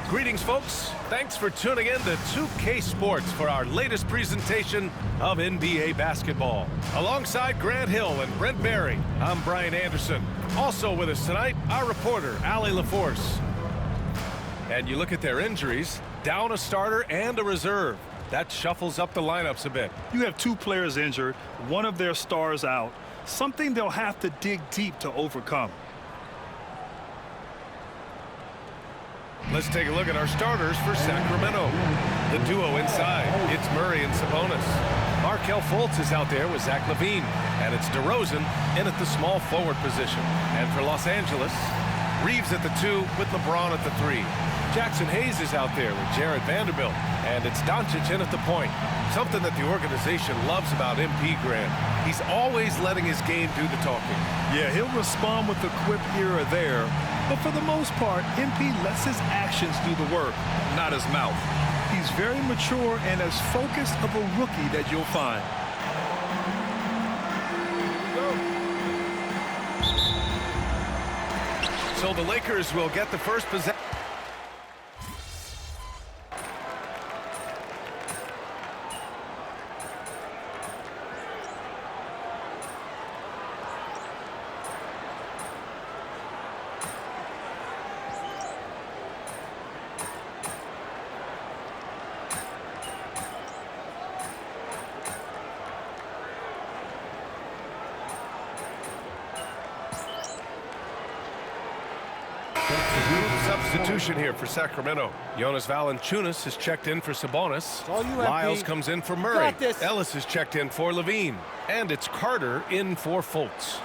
Greetings, folks. Thanks for tuning in to 2K Sports for our latest presentation of NBA basketball. Alongside Grant Hill and Brent Barry, I'm Brian Anderson. Also with us tonight, our reporter, Allie LaForce. And you look at their injuries, down a starter and a reserve. That shuffles up the lineups a bit. You have two players injured, one of their stars out, something they'll have to dig deep to overcome. Let's take a look at our starters for Sacramento. The duo inside, it's Murray and Sabonis. Markelle Fultz is out there with Zach LaVine. And it's DeRozan in at the small forward position. And for Los Angeles, Reeves at the 2 with LeBron at the 3. Jackson Hayes is out there with Jared Vanderbilt. And it's Doncic in at the point. Something that the organization loves about MP Grant. He's always letting his game do the talking. Yeah, he'll respond with a quip here or there. But for the most part, MP lets his actions do the work, not his mouth. He's very mature and as focused of a rookie that you'll find. So the Lakers will get the first possession. Substitution here for Sacramento. Jonas Valanciunas is checked in for Sabonis. Lyles comes in for Murray. Ellis is checked in for LaVine. And it's Carter in for Fultz.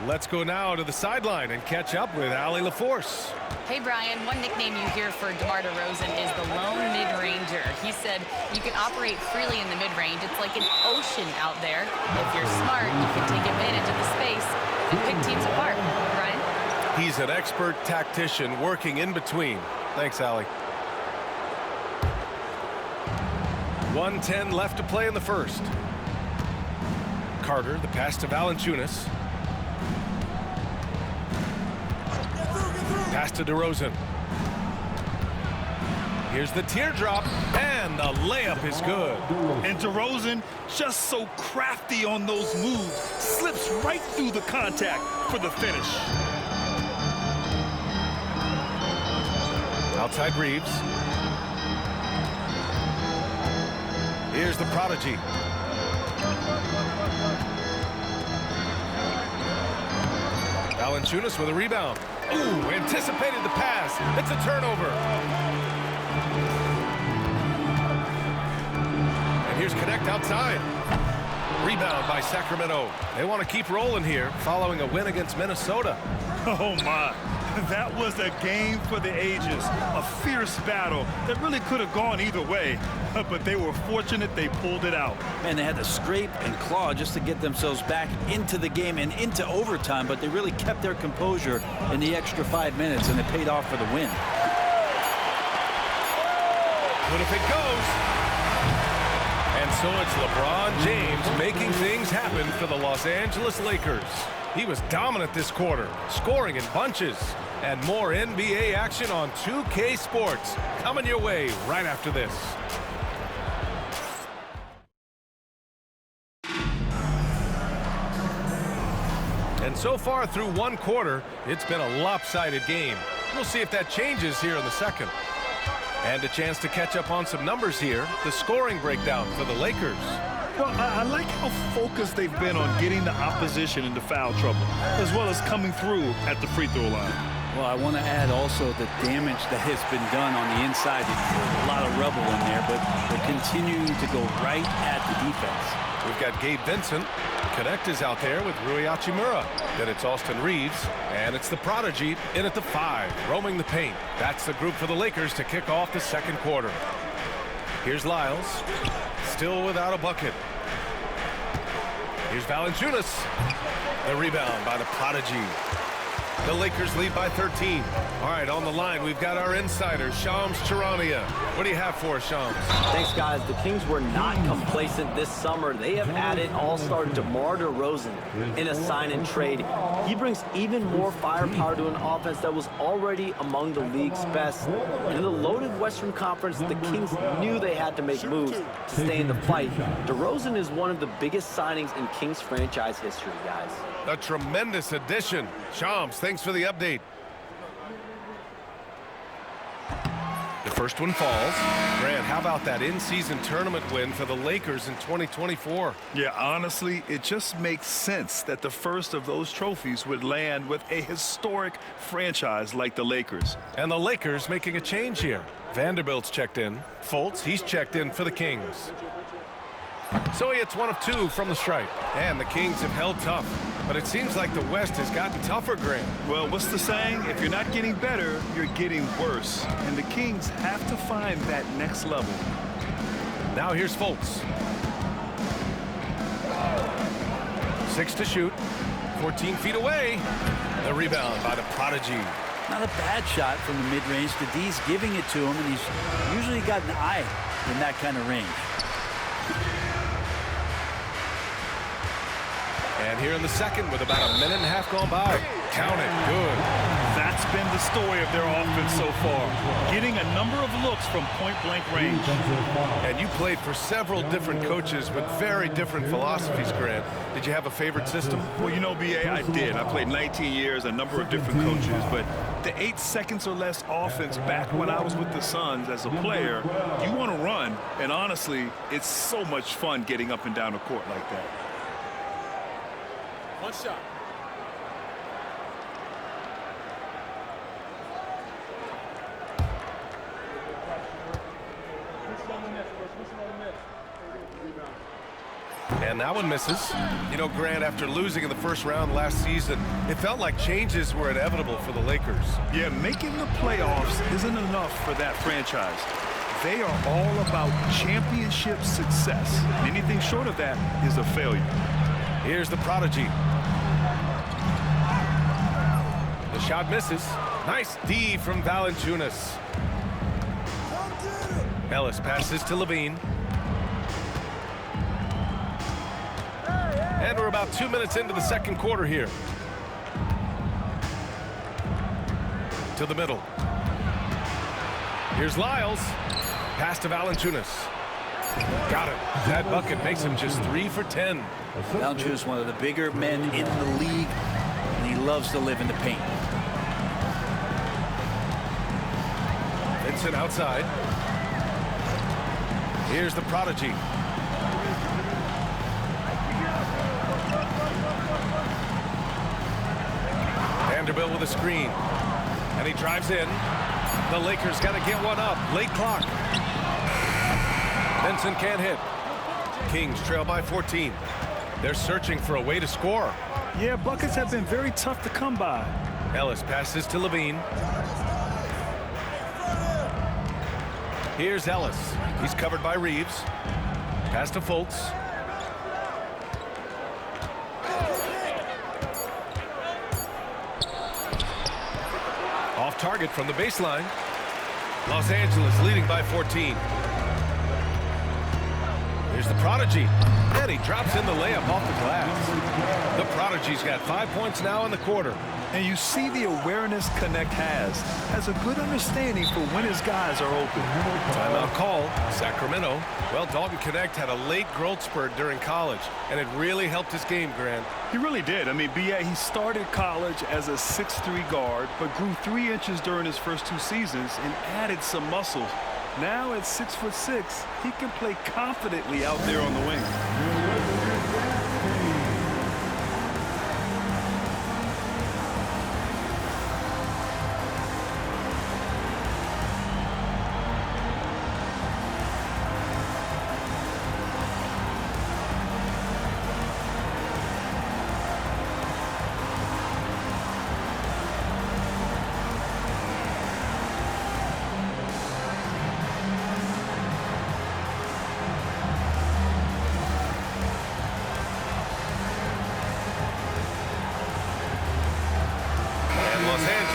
Let's go now to the sideline and catch up with Allie LaForce. Hey, Brian, one nickname you hear for DeMar DeRozan is the lone mid-ranger. He said you can operate freely in the mid-range. It's like an ocean out there. If you're smart, you can take advantage of the space and pick teams apart. Brian? He's an expert tactician working in between. Thanks, Allie. 1:10 left to play in the first. Carter, the pass to Valanciunas. Pass to DeRozan. Here's the teardrop, and the layup is good. And DeRozan, just so crafty on those moves, slips right through the contact for the finish. Outside Reeves. Here's the prodigy. Valanciunas with a rebound. Ooh, anticipated the pass. It's a turnover. And here's Connect outside. Rebound by Sacramento. They want to keep rolling here following a win against Minnesota. Oh, my. That was a game for the ages. A fierce battle that really could have gone either way. But they were fortunate they pulled it out. And they had to scrape and claw just to get themselves back into the game and into overtime. But they really kept their composure in the extra 5 minutes, and it paid off for the win. What if it goes? And so it's LeBron James making things happen for the Los Angeles Lakers. He was dominant this quarter, scoring in bunches. And more NBA action on 2K Sports coming your way right after this. And so far through one quarter, it's been a lopsided game. We'll see if that changes here in the second. And a chance to catch up on some numbers here. The scoring breakdown for the Lakers. Well, I like how focused they've been on getting the opposition into foul trouble, as well as coming through at the free throw line. Well, I want to add also the damage that has been done on the inside. There's a lot of rubble in there, but they're continuing to go right at the defense. We've got Gabe Vincent. Connect is out there with Rui Hachimura. Then it's Austin Reeves, and it's the prodigy in at the 5, roaming the paint. That's the group for the Lakers to kick off the second quarter. Here's Lyles, still without a bucket. Here's Valanciunas. The rebound by the prodigy. The Lakers lead by 13. All right, on the line, we've got our insider, Shams Charania. What do you have for us, Shams? Thanks, guys. The Kings were not complacent this summer. They have added all-star DeMar DeRozan in a sign-and-trade. He brings even more firepower to an offense that was already among the league's best. In the loaded Western Conference, the Kings knew they had to make moves to stay in the fight. DeRozan is one of the biggest signings in Kings franchise history, guys. A tremendous addition. Shams, thanks for the update. The first one falls. Grant, how about that in-season tournament win for the Lakers in 2024? Yeah, honestly, it just makes sense that the first of those trophies would land with a historic franchise like the Lakers. And the Lakers making a change here. Vanderbilt's checked in. Fultz, he's checked in for the Kings. So he hits one of two from the stripe. And the Kings have held tough. But it seems like the West has gotten tougher, Grant. Well, what's the saying? If you're not getting better, you're getting worse. And the Kings have to find that next level. Now here's Fultz. 6 to shoot. 14 feet away. The rebound by the prodigy. Not a bad shot from the mid-range. The D's giving it to him, and he's usually got an eye in that kind of range. And here in the second with about a minute and a half gone by. Count it. Good. That's been the story of their offense so far. Getting a number of looks from point-blank range. And you played for several different coaches with very different philosophies, Grant. Did you have a favorite system? Well, you know, B.A., I did. I played 19 years, a number of different coaches. But the 8 seconds or less offense back when I was with the Suns as a player, you want to run. And honestly, it's so much fun getting up and down the court like that. One shot. And that one misses. You know, Grant, after losing in the first round last season, it felt like changes were inevitable for the Lakers. Yeah, making the playoffs isn't enough for that franchise. They are all about championship success. Anything short of that is a failure. Here's the prodigy. The shot misses. Nice D from Valanciunas. Ellis passes to Levine. And we're about 2 minutes into the second quarter here. To the middle. Here's Lyles. Pass to Valanciunas. Got it. That bucket makes him just 3 for 10. Valanciunas is one of the bigger men in the league, and he loves to live in the paint. Vincent outside. Here's the prodigy. Vanderbilt with a screen. And he drives in. The Lakers got to get one up. Late clock. Vincent can't hit. Kings trail by 14. They're searching for a way to score. Yeah, buckets have been very tough to come by. Ellis passes to Levine. Here's Ellis. He's covered by Reeves. Pass to Fultz. Off target from the baseline. Los Angeles leading by 14. Here's the prodigy. And he drops in the layup off the glass. The prodigy's got 5 points now in the quarter. And you see the awareness Connect has a good understanding for when his guys are open. Timeout call, Sacramento. Well, Dalton Connect had a late growth spurt during college, and it really helped his game, Grant. He really did. I mean, B.A., he started college as a 6'3" guard, but grew 3 inches during his first 2 seasons and added some muscle. Now at 6'6", he can play confidently out there on the wing.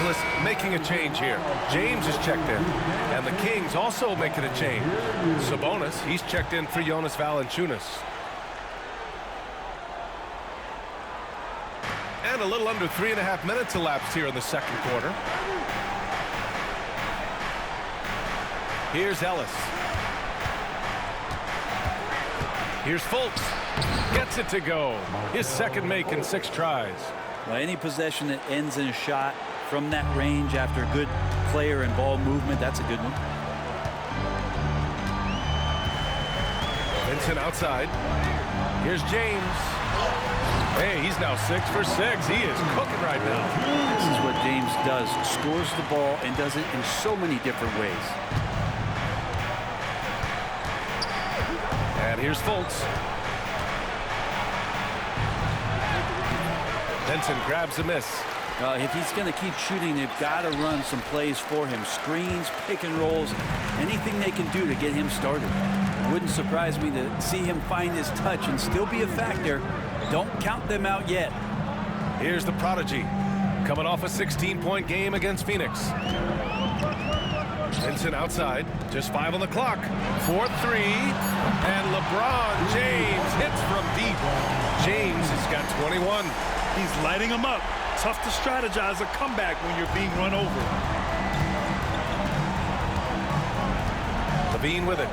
Angeles making a change here. James is checked in. And the Kings also making a change. Sabonis, he's checked in for Jonas Valanciunas. And a little under 3.5 minutes elapsed here in the second quarter. Here's Ellis. Here's Fultz. Gets it to go. His second make in 6 tries. Well, any possession that ends in a shot from that range after good player and ball movement, that's a good one. Vincent outside. Here's James. Hey, he's now 6 for 6. He is cooking right now. This is what James does. Scores the ball and does it in so many different ways. And here's Fultz. Benson grabs a miss. If he's going to keep shooting, they've got to run some plays for him. Screens, pick and rolls, anything they can do to get him started. It wouldn't surprise me to see him find his touch and still be a factor. Don't count them out yet. Here's the prodigy, coming off a 16-point game against Phoenix. Vincent outside, just 5 on the clock. 4-3, and LeBron James hits from deep. James has got 21. He's lighting them up. Tough to strategize a comeback when you're being run over. LaVine with it.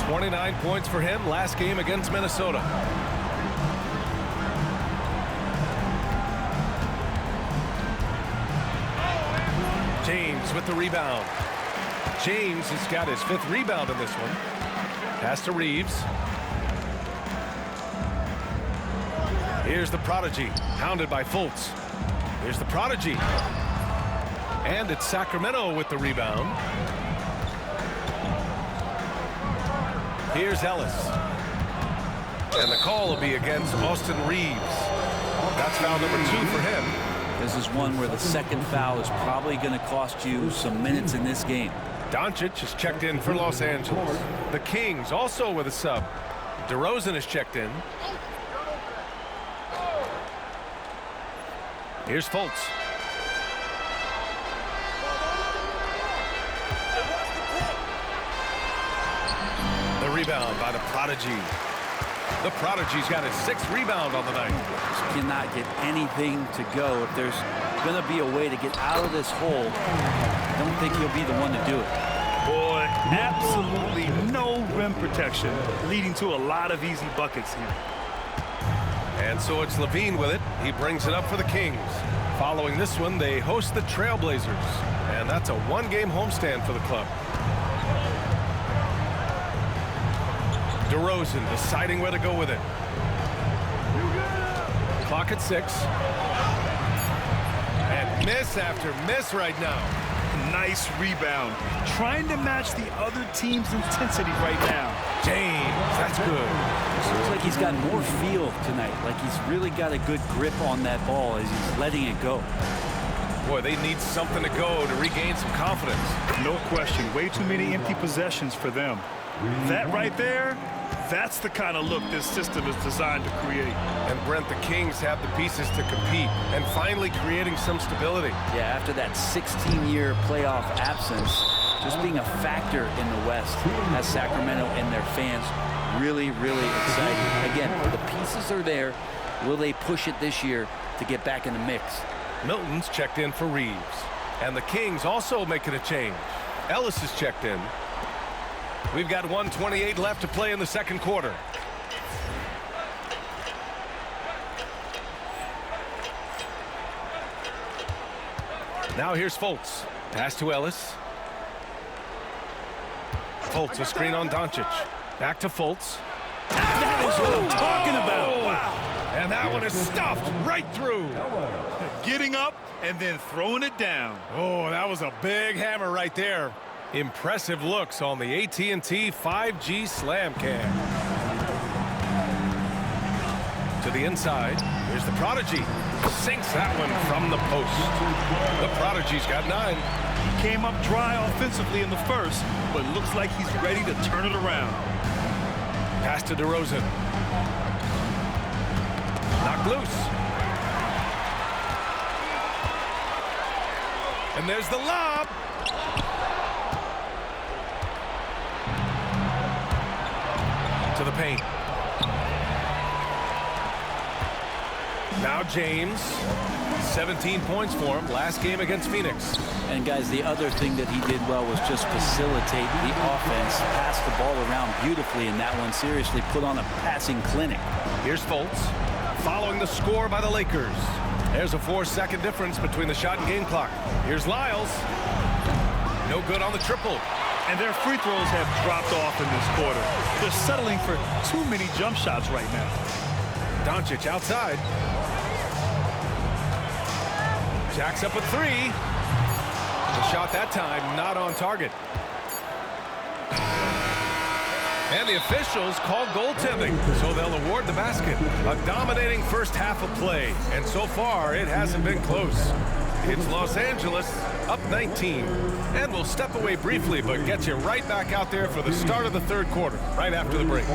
29 points for him last game against Minnesota. James with the rebound. James has got his 5th rebound in this one. Pass to Reeves. Here's the prodigy, hounded by Fultz. Here's the prodigy. And it's Sacramento with the rebound. Here's Ellis. And the call will be against Austin Reeves. That's foul number 2 for him. This is one where the second foul is probably going to cost you some minutes in this game. Doncic is checked in for Los Angeles. The Kings also with a sub. DeRozan is checked in. Here's Fultz. The rebound by the prodigy. The prodigy's got his 6th rebound on the night. Just cannot get anything to go. If there's going to be a way to get out of this hole, I don't think he'll be the one to do it. Boy, absolutely no rim protection, leading to a lot of easy buckets here. And so it's LaVine with it. He brings it up for the Kings. Following this one, they host the Trailblazers. And that's a 1-game homestand for the club. DeRozan deciding where to go with it. Clock at 6. And miss after miss right now. Nice rebound. Trying to match the other team's intensity right now. James, that's good. Looks like he's got more feel tonight. Like he's really got a good grip on that ball as he's letting it go. Boy, they need something to go to regain some confidence. No question. Way too many empty possessions for them. That right there, that's the kind of look this system is designed to create. And Brent, the Kings have the pieces to compete and finally creating some stability. Yeah, after that 16-year playoff absence, just being a factor in the West has Sacramento and their fans really, really excited. Again, the pieces are there. Will they push it this year to get back in the mix? Milton's checked in for Reeves. And the Kings also making a change. Ellis is checked in. We've got 1:28 left to play in the second quarter. Now here's Fultz. Pass to Ellis. Fultz, a screen on Doncic. Back to Fultz. That is what I'm talking about. Wow. And that one is stuffed right through. Getting up and then throwing it down. Oh, that was a big hammer right there. Impressive looks on the AT&T 5G Slam Cam. To the inside. Here's the prodigy. Sinks that one from the post. The prodigy's got 9. He came up dry offensively in the first, but looks like he's ready to turn it around. Pass to DeRozan. Knocked loose. And there's the lob. To the paint. Now James. 17 points for him last game against Phoenix. And guys, the other thing that he did well was just facilitate the offense, pass the ball around beautifully in that one. Seriously, put on a passing clinic. Here's Fultz following the score by the Lakers. There's a 4-second difference between the shot and game clock. Here's Lyles. No good on the triple. And their free throws have dropped off in this quarter. They're settling for too many jump shots right now. Doncic outside. Jacks up a three. The shot that time not on target. And the officials call goaltending, so they'll award the basket. A dominating first half of play, and so far it hasn't been close. It's Los Angeles up 19. And we'll step away briefly, but get you right back out there for the start of the third quarter, right after the break.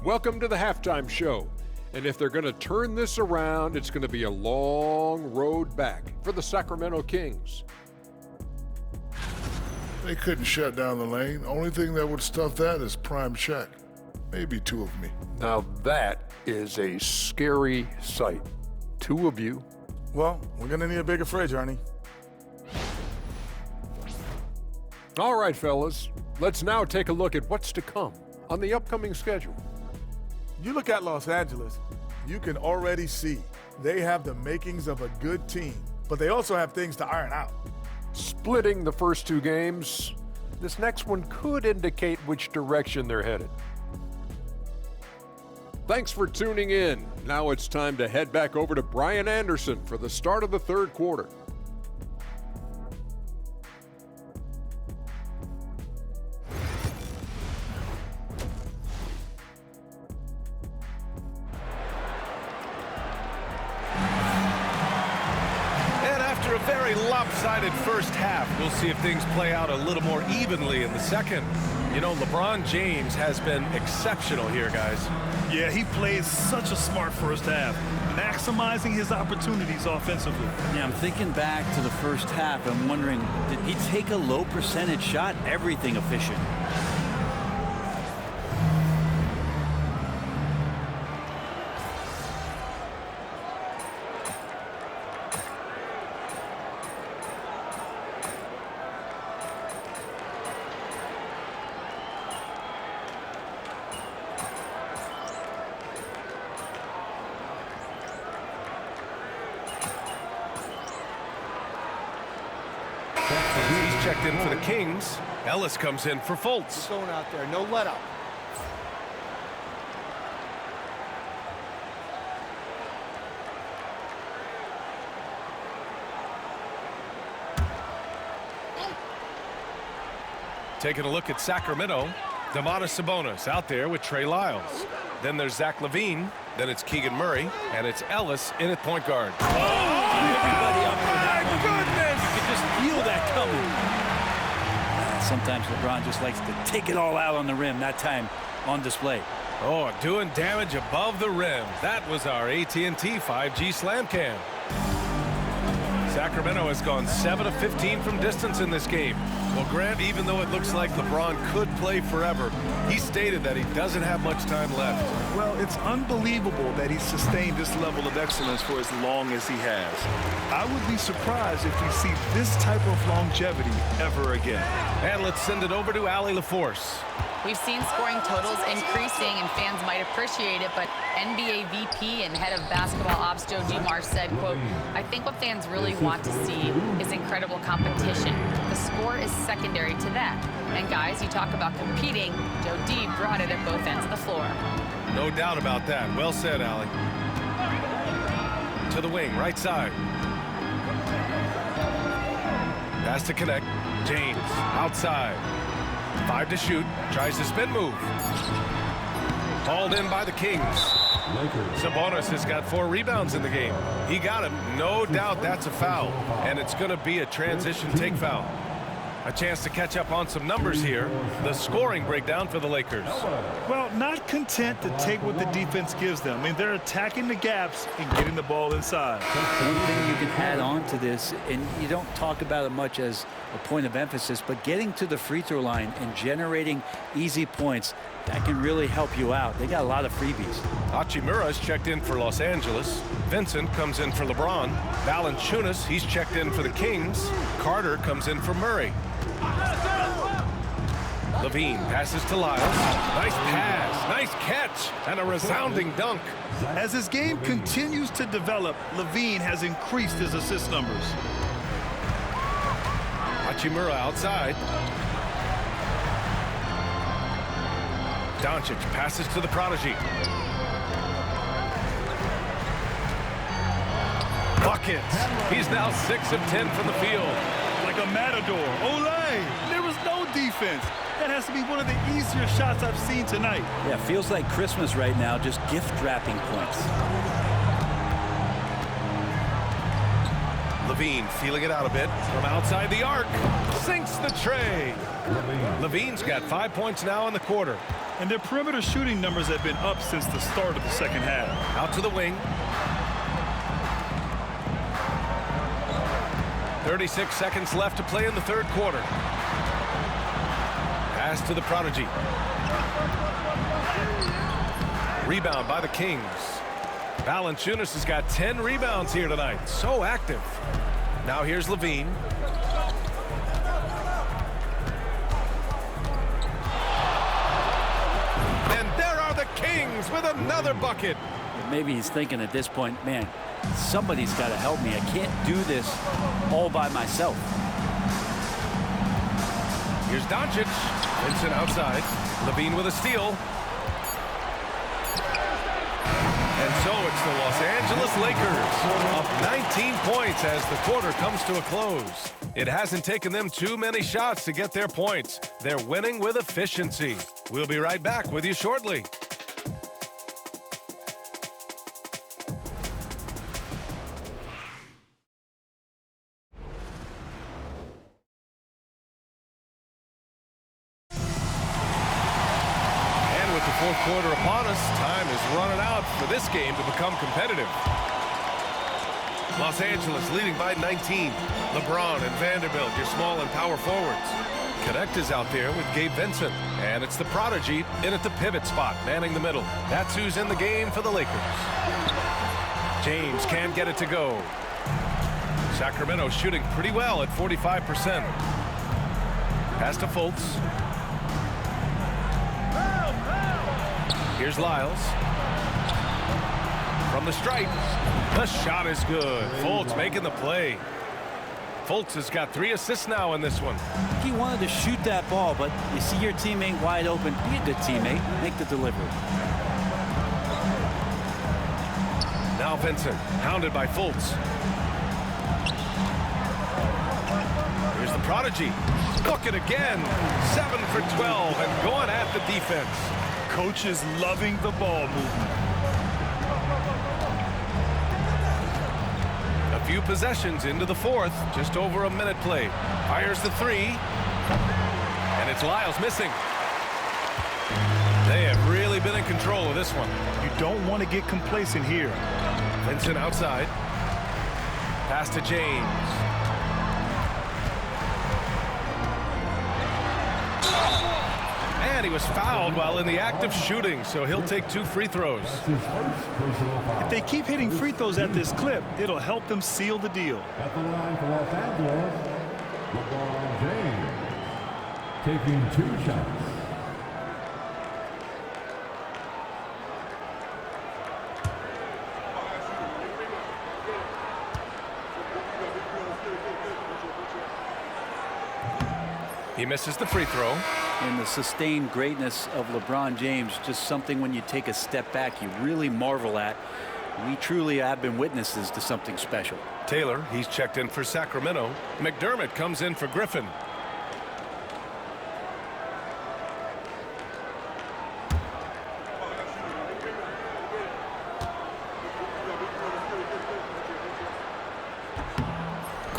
Welcome to the halftime show. And if they're going to turn this around, it's going to be a long road back for the Sacramento Kings. They couldn't shut down the lane. Only thing that would stuff that is prime check. Maybe two of me. Now that is a scary sight. Two of you. Well, we're going to need a bigger fridge, Ernie. All right, fellas. Let's now take a look at what's to come on the upcoming schedule. You look at Los Angeles, you can already see they have the makings of a good team, but they also have things to iron out. Splitting the first two games, this next one could indicate which direction they're headed. Thanks for tuning in. Now it's time to head back over to Brian Anderson for the start of the third quarter. Lopsided first half. We'll see if things play out a little more evenly in the second. You know, LeBron James has been exceptional here, guys. Yeah, he played such a smart first half, maximizing his opportunities offensively. Yeah, I'm thinking back to the first half. I'm wondering, did he take a low percentage shot? Everything efficient. He's checked in for the Kings. Ellis comes in for Fultz. Going out there, no let up. Taking a look at Sacramento, Domantas Sabonis out there with Trey Lyles. Then there's Zach LaVine. Then it's Keegan Murray, and it's Ellis in at point guard. Everybody up for that one. Goodness! You can just feel that coming. Sometimes LeBron just likes to take it all out on the rim. That time on display. Oh, doing damage above the rim. That was our AT&T 5G Slam Cam. Sacramento has gone 7 of 15 from distance in this game. Well, Grant, even though it looks like LeBron could play forever, he stated that he doesn't have much time left. Well, it's unbelievable that he's sustained this level of excellence for as long as he has. I would be surprised if we see this type of longevity ever again. And let's send it over to Allie LaForce. We've seen scoring totals increasing, and fans might appreciate it, but NBA VP and head of basketball ops Joe Dumars said, quote, "I think what fans really want to see is incredible competition. The score is secondary to that. And guys, you talk about competing, Joe D brought it at both ends of the floor." No doubt about that. Well said, Allie. To the wing, right side. Pass to connect. James, outside. 5 to shoot. Tries to spin move. Hauled in by the Kings. Sabonis has got 4 rebounds in the game. He got him. No doubt that's a foul. And it's going to be a transition take foul. A chance to catch up on some numbers here. The scoring breakdown for the Lakers. Well, not content to take what the defense gives them. I mean, they're attacking the gaps and getting the ball inside. One thing you can add on to this, and you don't talk about it much as a point of emphasis, but getting to the free throw line and generating easy points, that can really help you out. They got a lot of freebies. Hachimura's checked in for Los Angeles. Vincent comes in for LeBron. Valanciunas, he's checked in for the Kings. Carter comes in for Murray. Levine passes to Lyles. Nice pass, nice catch, and a resounding dunk. As his game continues to develop, Levine has increased his assist numbers. Hachimura outside. Doncic passes to the prodigy. Buckets. He's now 6 of 10 from the field. Like a matador. Olay! There was no defense. That has to be one of the easier shots I've seen tonight. Yeah, feels like Christmas right now, just gift wrapping points. Levine feeling it out a bit from outside the arc. Sinks the tray. Levine's got 5 points now in the quarter. And their perimeter shooting numbers have been up since the start of the second half. Out to the wing. 36 seconds left to play in the third quarter. Pass to the prodigy. Rebound by the Kings. Valanciunas has got 10 rebounds here tonight. So active. Now here's Levine. And there are the Kings with another bucket. Maybe he's thinking at this point, man, somebody's got to help me. I can't do this all by myself. Here's Doncic. Vincent outside. Levine with a steal. And so it's the Los Angeles Lakers up 19 points as the quarter comes to a close. It hasn't taken them too many shots to get their points. They're winning with efficiency. We'll be right back with you shortly. Fourth quarter upon us. Time is running out for this game to become competitive. Los Angeles leading by 19. LeBron and Vanderbilt, your small and power forwards. Connect is out there with Gabe Vincent. And it's the prodigy in at the pivot spot, manning the middle. That's who's in the game for the Lakers. James can't get it to go. Sacramento shooting pretty well at 45%. Pass to Fultz. Here's Lyles. From the stripe. The shot is good. Fultz making the play. Fultz has got 3 assists now in this one. He wanted to shoot that ball, but you see your teammate wide open. Be a good teammate. Make the delivery. Now Vincent, hounded by Fultz. Here's the prodigy. Look it again. 7 for 12 and going at the defense. Coach is loving the ball movement. A few possessions into the fourth. Just over a minute played. Fires the 3. And it's Lyles missing. They have really been in control of this one. You don't want to get complacent here. Vincent outside. Pass to James. And he was fouled while in the act of shooting, so he'll take 2 free throws. If they keep hitting free throws at this clip, it'll help them seal the deal. At the line for Los Angeles, LeBron James taking 2 shots. He misses the free throw. And the sustained greatness of LeBron James, just something when you take a step back, you really marvel at. We truly have been witnesses to something special. Taylor, he's checked in for Sacramento. McDermott comes in for Griffin.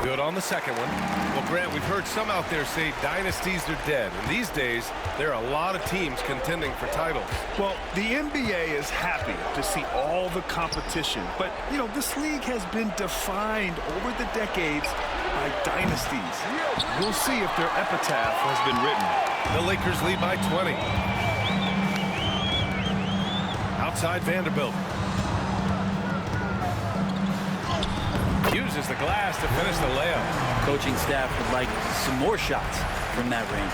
Good on the second one. Well, Grant, we've heard some out there say dynasties are dead. And these days, there are a lot of teams contending for titles. Well, the NBA is happy to see all the competition. But, you know, this league has been defined over the decades by dynasties. We'll see if their epitaph has been written. The Lakers lead by 20. Outside Vanderbilt. Uses the glass to finish the layup. Coaching staff would like some more shots from that range.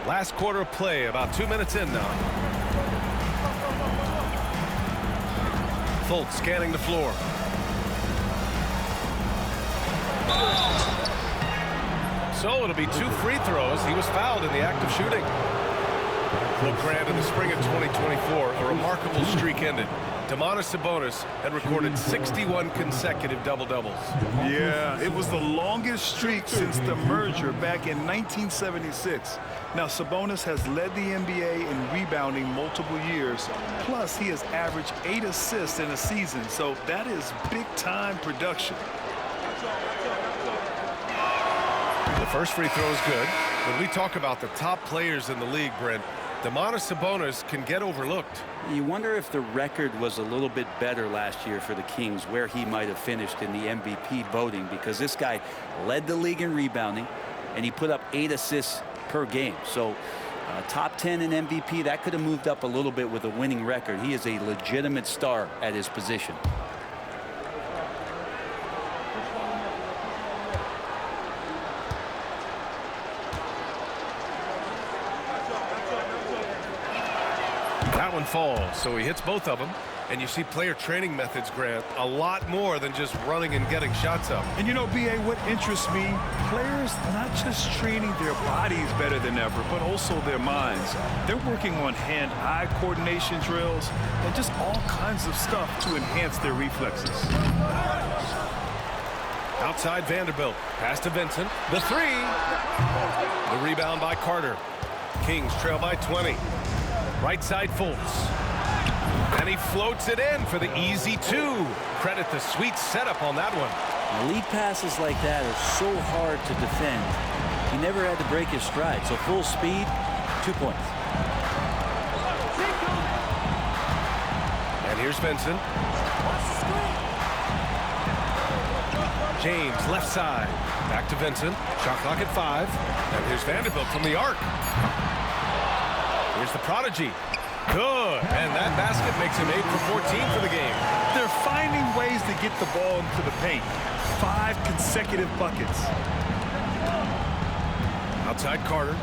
Last quarter of play, about 2 minutes in now. Fultz scanning the floor. So it'll be 2 free throws. He was fouled in the act of shooting. Well, Grant, in the spring of 2024, a remarkable streak ended. Domantas Sabonis had recorded 61 consecutive double-doubles. Yeah, it was the longest streak since the merger back in 1976. Now, Sabonis has led the NBA in rebounding multiple years. Plus, he has averaged 8 assists in a season, so that is big-time production. The first free throw is good. When we talk about the top players in the league, Brent, Domantas Sabonis can get overlooked. You wonder if the record was a little bit better last year for the Kings, where he might have finished in the MVP voting, because this guy led the league in rebounding, and he put up 8 assists per game. So top 10 in MVP, that could have moved up a little bit with a winning record. He is a legitimate star at his position. That one falls, so he hits both of them. And you see player training methods, Grant, a lot more than just running and getting shots up. And you know, B.A., what interests me, players not just training their bodies better than ever, but also their minds. They're working on hand-eye coordination drills and just all kinds of stuff to enhance their reflexes. Outside Vanderbilt, pass to Vincent. The three. The rebound by Carter. Kings trail by 20. Right side Fultz. And he floats it in for the easy 2. Credit the sweet setup on that one. Lead passes like that are so hard to defend. He never had to break his stride, so full speed, 2 points. And here's Vincent. James, left side. Back to Vincent. Shot clock at 5. And here's Vanderbilt from the arc. Here's the prodigy. Good. And that basket makes him 8 for 14 for the game. They're finding ways to get the ball into the paint. 5 consecutive buckets. Outside Carter.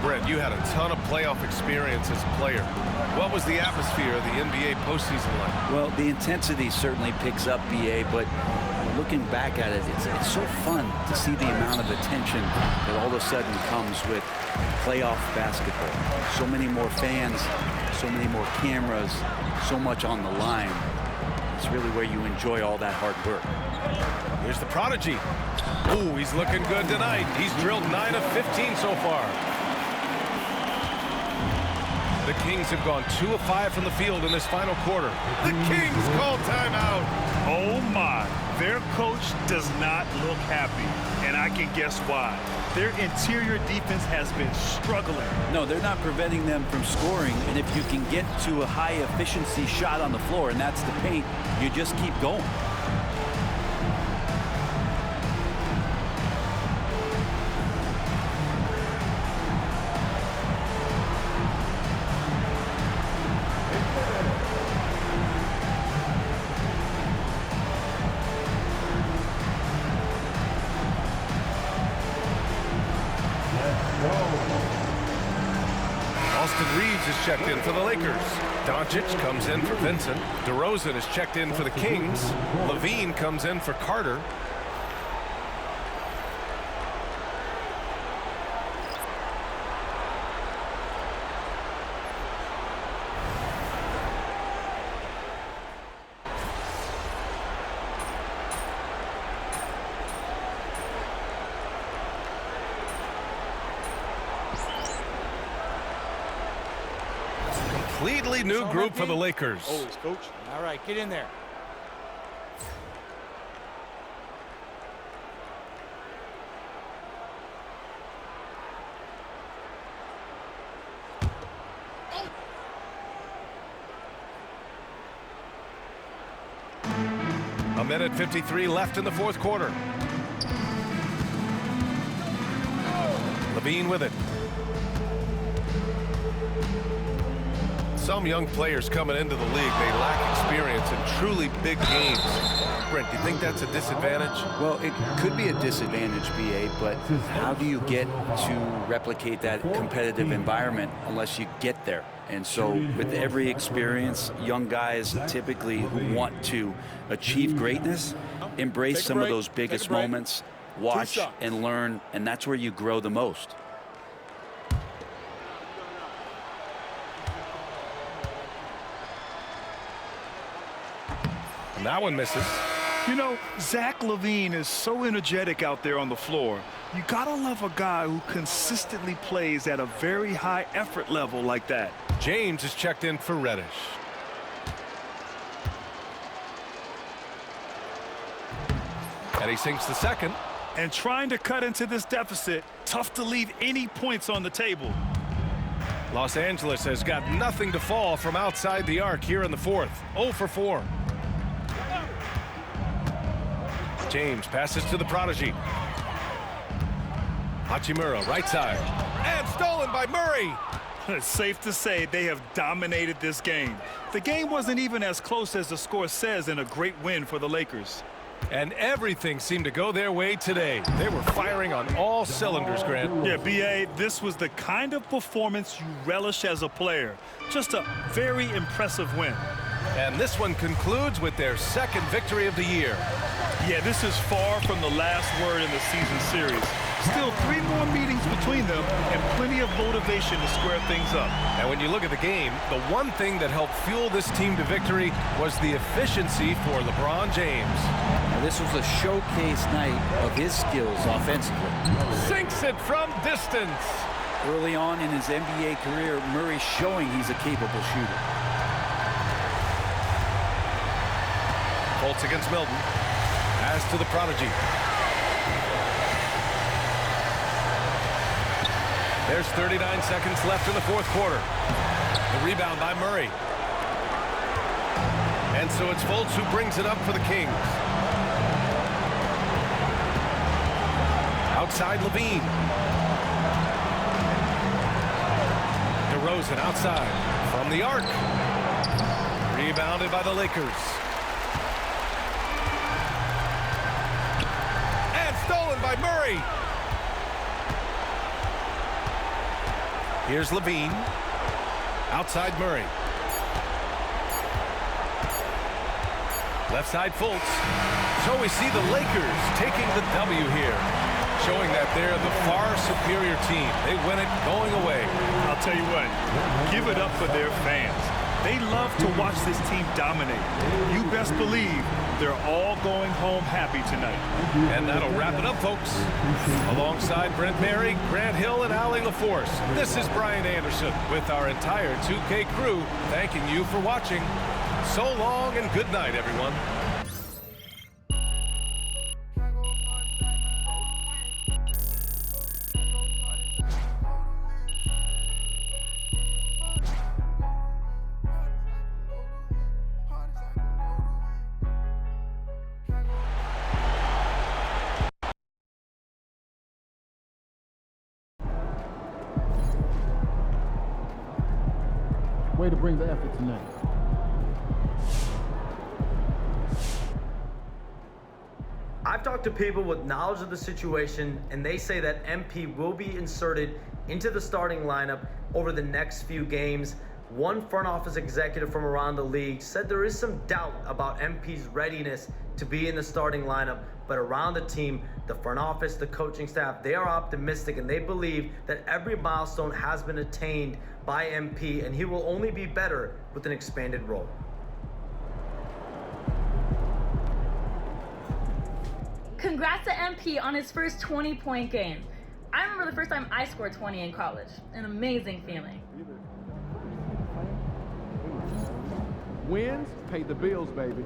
Brent, you had a ton of playoff experience as a player. What was the atmosphere of the NBA postseason like? Well, the intensity certainly picks up, B.A., but looking back at it, it's so fun to see the amount of attention that all of a sudden comes with playoff basketball. So many more fans, so many more cameras, so much on the line. It's really where you enjoy all that hard work. Here's the prodigy. Ooh, he's looking good tonight. He's drilled 9 of 15 so far. The Kings have gone 2 of 5 from the field in this final quarter. The Kings call timeout. Oh my, their coach does not look happy, and I can guess why. Their interior defense has been struggling. No, they're not preventing them from scoring, and if you can get to a high efficiency shot on the floor, and that's the paint, you just keep going. Checked in for the Lakers. Doncic comes in for Vincent. DeRozan is checked in for the Kings. LaVine comes in for Carter. completely new group for the Lakers. Always, coach. All right, get in there. A minute 53 left in the fourth quarter. LaVine with it. Some young players coming into the league, they lack experience in truly big games. Brent, do you think that's a disadvantage? Well, it could be a disadvantage, BA, but how do you get to replicate that competitive environment unless you get there? And so with every experience, young guys typically who want to achieve greatness, embrace some of those biggest moments, watch and learn, and that's where you grow the most. And that one misses. You know, Zach LaVine is so energetic out there on the floor. You gotta love a guy who consistently plays at a very high effort level like that. James is checked in for Reddish. And he sinks the second. And trying to cut into this deficit, tough to leave any points on the table. Los Angeles has got nothing to fall from outside the arc here in the fourth. 0 for 4. James passes to the prodigy. Hachimura, right side. And stolen by Murray. It's safe to say they have dominated this game. The game wasn't even as close as the score says in a great win for the Lakers. And everything seemed to go their way today. They were firing on all cylinders, Grant. Yeah, B.A., this was the kind of performance you relish as a player. Just a very impressive win. And this one concludes with their second victory of the year. Yeah, this is far from the last word in the season series. Still 3 more meetings between them and plenty of motivation to square things up. And when you look at the game, the one thing that helped fuel this team to victory was the efficiency for LeBron James. Now, this was a showcase night of his skills offensively. Sinks it from distance. Early on in his NBA career, Murray showing he's a capable shooter. Fultz against Milton. Pass to the prodigy. There's 39 seconds left in the fourth quarter. The rebound by Murray. And so it's Fultz who brings it up for the Kings. Outside LaVine. DeRozan outside from the arc. Rebounded by the Lakers. And stolen by Murray. Here's LaVine. Outside Murray. Left side Fultz. So we see the Lakers taking the W here, showing that they're the far superior team. They win it going away. I'll tell you what, give it up for their fans. They love to watch this team dominate. You best believe they're all going home happy tonight. And that'll wrap it up, folks. Alongside Brent Barry, Grant Hill, and Allie LaForce, this is Brian Anderson with our entire 2K crew thanking you for watching. So long and good night, everyone. Way to bring the effort tonight. I've talked to people with knowledge of the situation, and they say that MP will be inserted into the starting lineup over the next few games. One front office executive from around the league said there is some doubt about MP's readiness to be in the starting lineup, but around the team, the front office, the coaching staff, they are optimistic and they believe that every milestone has been attained by MP, and he will only be better with an expanded role. Congrats to MP on his first 20-point game. I remember the first time I scored 20 in college. An amazing feeling. wins pay the bills, baby.